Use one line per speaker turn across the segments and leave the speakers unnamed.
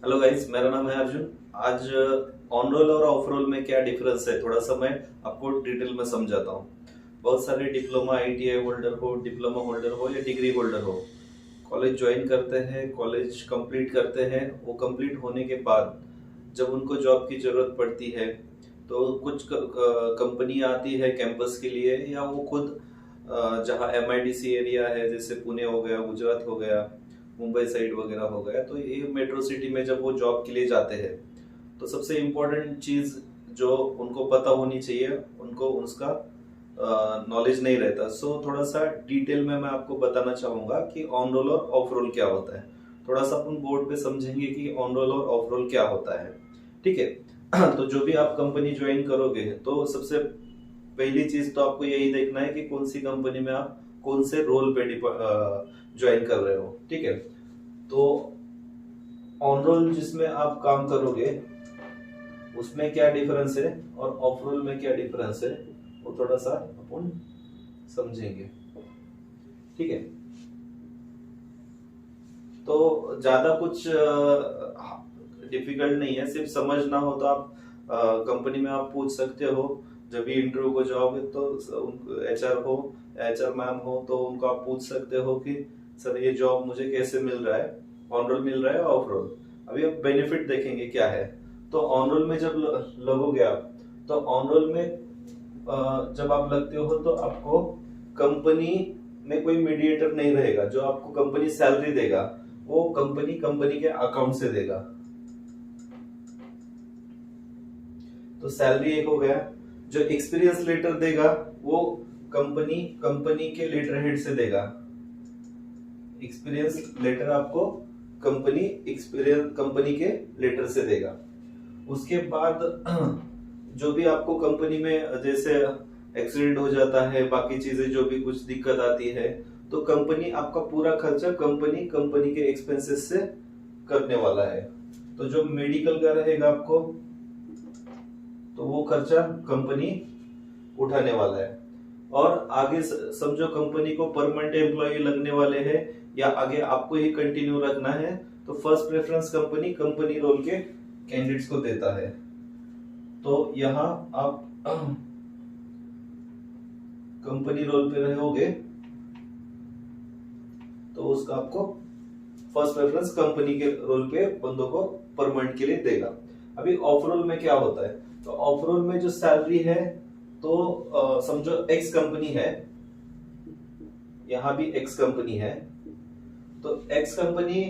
Hello guys, मेरा नाम है अर्जुन। आज ऑन रोल और ऑफ रोल में क्या डिफरेंस है थोड़ा सा मैं आपको डिटेल में समझाता हूँ। बहुत सारे डिप्लोमा आईटीआई होल्डर हो, डिप्लोमा होल्डर हो या डिग्री होल्डर हो, कॉलेज ज्वाइन करते हैं, कॉलेज कंप्लीट करते हैं। वो कंप्लीट होने के बाद जब उनको जॉब की जरूरत पड़ती है तो कुछ कंपनी आती है कैंपस के लिए, या वो खुद जहाँ एमआईडीसी एरिया है जैसे पुणे हो गया, गुजरात हो गया, मुंबई साइड वगैरह हो गया, तो ये मेट्रो सिटी में जब वो जॉब के लिए जाते हैं तो सबसे इम्पोर्टेंट चीज जो उनको पता होनी चाहिए, उनको उसका नॉलेज नहीं रहता। सो थोड़ा सा डिटेल में मैं आपको बताना चाहूंगा कि ऑन रोल और ऑफ रोल क्या होता है। थोड़ा सा अपन बोर्ड पे समझेंगे कि ऑन रोल और ऑफ रोल क्या होता है। ठीक है। तो जो भी आप कंपनी ज्वाइन करोगे तो सबसे पहली चीज तो आपको यही देखना है कि कौन सी कंपनी में आप कौन से रोल पे ज्वाइन कर रहे हो। ठीक है। तो ऑन रोल जिसमें आप काम करोगे उसमें क्या डिफरेंस है और ऑफ रोल में क्या डिफरेंस है, वो थोड़ा सा अपन समझेंगे। ठीक है। तो ज्यादा कुछ डिफिकल्ट नहीं है, सिर्फ समझना हो तो आप कंपनी में आप पूछ सकते हो। जब भी इंटरव्यू को जाओगे तो एचआर हो, एचआर मैम हो, तो उनको आप पूछ सकते हो कि सर ये जॉब मुझे कैसे मिल रहा है, ऑन रोल मिल रहा है ऑफ रोल। अभी आप बेनिफिट देखेंगे क्या है। तो ऑन रोल में जब लगोगे आप, तो ऑन रोल में जब आप लगते हो तो आपको कंपनी में कोई मीडिएटर नहीं रहेगा। जो आपको कंपनी सैलरी देगा वो कंपनी कंपनी के अकाउंट से देगा। तो सैलरी एक हो गया। जो एक्सपीरियंस लेटर देगा वो कंपनी कंपनी के लेटर हेड से देगा। एक्सपीरियंस लेटर आपको कंपनी एक्सपीरियंस कंपनी के लेटर से देगा। उसके बाद जो भी आपको कंपनी में जैसे एक्सीडेंट हो जाता है, बाकी चीजें जो भी कुछ दिक्कत आती है, तो कंपनी आपका पूरा खर्चा कंपनी कंपनी के एक्सपेंसेस से करने वाला है। तो जो मेडिकल का रहेगा आपको, तो वो खर्चा कंपनी उठाने वाला है। और आगे समझो कंपनी को परमानेंट एम्प्लॉय लगने वाले हैं या आगे आपको ही कंटिन्यू रखना है, तो first preference company company role के कैंडिडेट्स को देता है। तो यहाँ आप कंपनी रोल पे रहोगे तो उसका आपको फर्स्ट प्रेफरेंस कंपनी के रोल पे बंदों को परमानेंट के लिए देगा। अभी ऑफ रोल में क्या होता है, तो ऑफ रोल में जो सैलरी है, तो समझो एक्स कंपनी है, यहां भी एक्स कंपनी है, तो एक्स कंपनी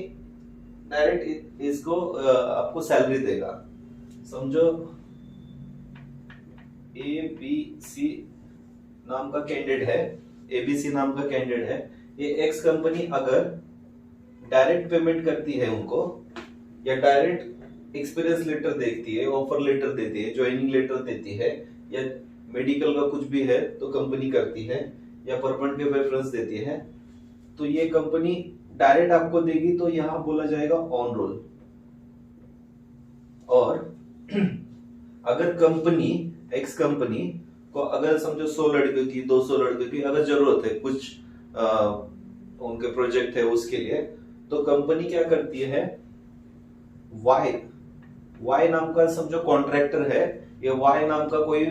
डायरेक्ट इसको आपको सैलरी देगा। समझो ए बी सी नाम का कैंडिडेट है, एबीसी नाम का कैंडिडेट है। ये एक्स कंपनी अगर डायरेक्ट पेमेंट करती है उनको, या डायरेक्ट एक्सपीरियंस लेटर देखती है, ऑफर लेटर देती है, ज्वाइनिंग लेटर देती है, या मेडिकल का कुछ भी है तो कंपनी करती है, या परमानेंट के रेफरेंस देती है, तो ये कंपनी डायरेक्ट आपको देगी, तो यहां बोला जाएगा ऑन रोल। और अगर कंपनी एक्स कंपनी को अगर समझो 100 लड़कियों की 200 लड़कियों की अगर जरूरत है, कुछ उनके प्रोजेक्ट है उसके लिए, तो कंपनी क्या करती है, वाई वाई नाम का समझो कॉन्ट्रैक्टर है, या वाई नाम का कोई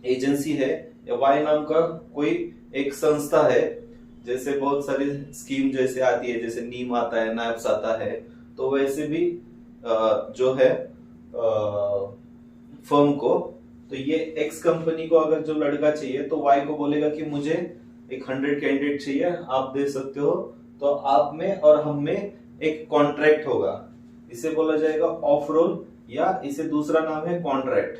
एजेंसी है, या वाई नाम का कोई एक संस्था है। जैसे बहुत सारी स्कीम जैसे आती है, जैसे नीम आता है, नैप्स आता है, तो वैसे भी जो है फर्म को, तो ये एक्स कंपनी को अगर जो लड़का चाहिए तो वाई को बोलेगा कि मुझे एक 100 कैंडिडेट चाहिए, आप दे सकते हो। तो आप में और हम में एक कॉन्ट्रैक्ट होगा, इसे बोला जाएगा ऑफ रोल, या इसे दूसरा नाम है कॉन्ट्रैक्ट।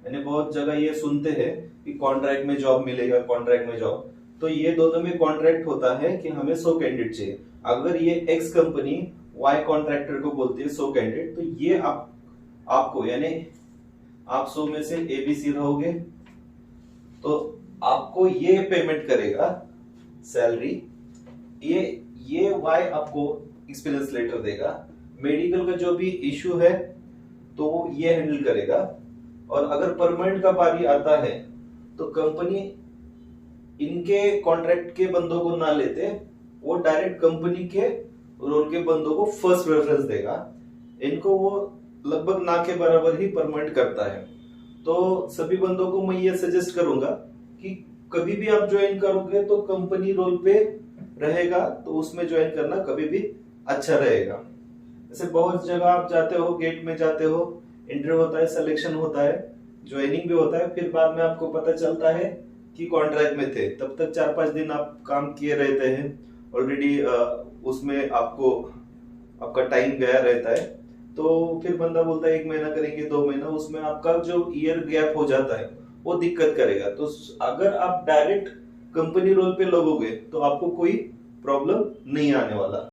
यानी बहुत जगह ये सुनते हैं कि कॉन्ट्रैक्ट में जॉब मिलेगा, कॉन्ट्रैक्ट में जॉब, तो ये दोनों में कॉन्ट्रैक्ट होता है कि हमें 100 कैंडिडेट चाहिए। अगर ये एक्स कंपनी वाई कॉन्ट्रैक्टर को बोलती है 100 कैंडिडेट, तो ये आपको यानी आप 100 में से एबीसी रहोगे, तो आपको ये पेमेंट करेगा सैलरी। ये वाई आपको एक्सपीरियंस लेटर देगा। मेडिकल का जो भी इश्यू है तो ये हैंडल करेगा। और अगर परमानेंट का बारी आता है तो कंपनी इनके कॉन्ट्रैक्ट के बंदों को ना लेते, वो डायरेक्ट कंपनी के रोल के बंदों को फर्स्ट प्रेफरेंस देगा। इनको वो लगभग ना के बराबर ही परमानेंट करता है। तो सभी बंदों को मैं ये सजेस्ट करूंगा कि कभी भी आप ज्वाइन करोगे तो कंपनी रोल पे रहेगा तो उसमें ज्वाइन करना कभी भी अच्छा रहेगा। जैसे बहुत जगह आप जाते हो, गेट में जाते हो, इंटरव्यू होता है, सिलेक्शन होता है, ज्वाइनिंग भी होता है, फिर बाद में आपको पता चलता है कि कॉन्ट्रैक्ट में थे, तब तक 4-5 दिन आप काम किए रहते हैं ऑलरेडी, उसमें आपको आपका टाइम गया रहता है। तो फिर बंदा बोलता है 1 महीना करेंगे, 2 महीना, उसमें आपका जो ईयर गैप हो जाता है वो दिक्कत करेगा। तो अगर आप डायरेक्ट कंपनी रोल पे लगोगे तो आपको कोई प्रॉब्लम नहीं आने वाला।